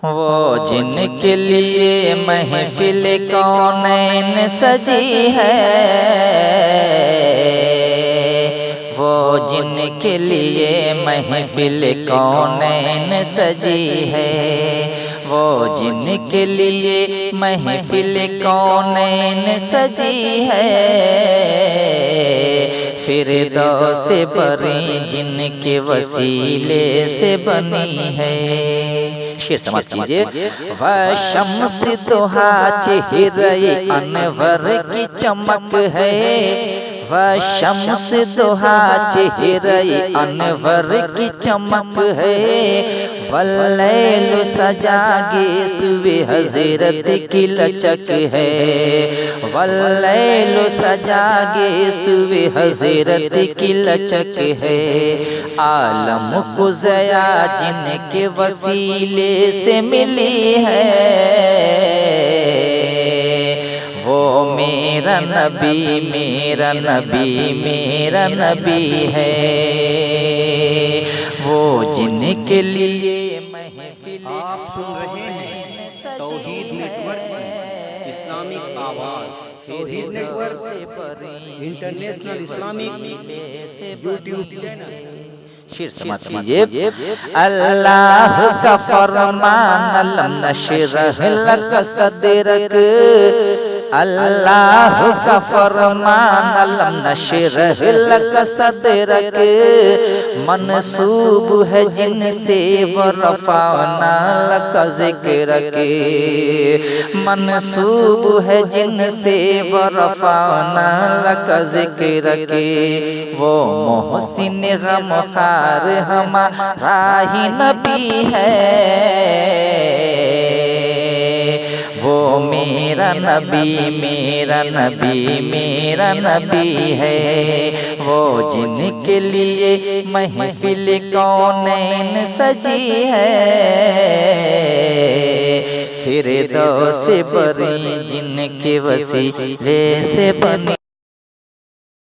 وہ جن کے لیے محفل کونین سجی ہے، وہ جن کے لیے محفل کونین سجی ہے، وہ جن کے لیے محفل کونین سجی ہے، فردوس بری جن کے وسیلے سے بنی ہے۔ شعر سماعت کیجئے۔ وَشَمْسِ دُحَا چہرہ انور کی چمک ہے، وَشَمْسِ دُحَا چہرہ انور کی چمک ہے، وَاللَّيْلُ سجاگے سوئے حضرت کی لچک ہے، وَاللَّيْلُ سجاگے سوئے حضرت کی لچک ہے، عالم کو ضیا جن کے وسیلے سے ملی ہے، وہ میرا نبی میرا نبی میرا نبی ہے، وہ جن کے لیے محفل آپ سن رہے ہیں توحید نیٹ ورک اسلامک آواز، Tauheed network international Islamic YouTube channel. شعر سماعت کیجئے۔ اللہ کا فرمان لم نشرح لک صدرک، اللہ کا فرمان لم نشرح لک صدرک، منسوب ہے جن سے ورفعنا لک ذکرک، منسوب ہے جن سے ورفعنا لک ذکرک، وہ محسن غمخوار ہمارا ہی نبی ہے، وہ میرا نبی میرا نبی میرا نبی ہے، وہ جن کے لیے محفل کونین سجی ہے، فردوس بری جن کے وسیلے سے بنی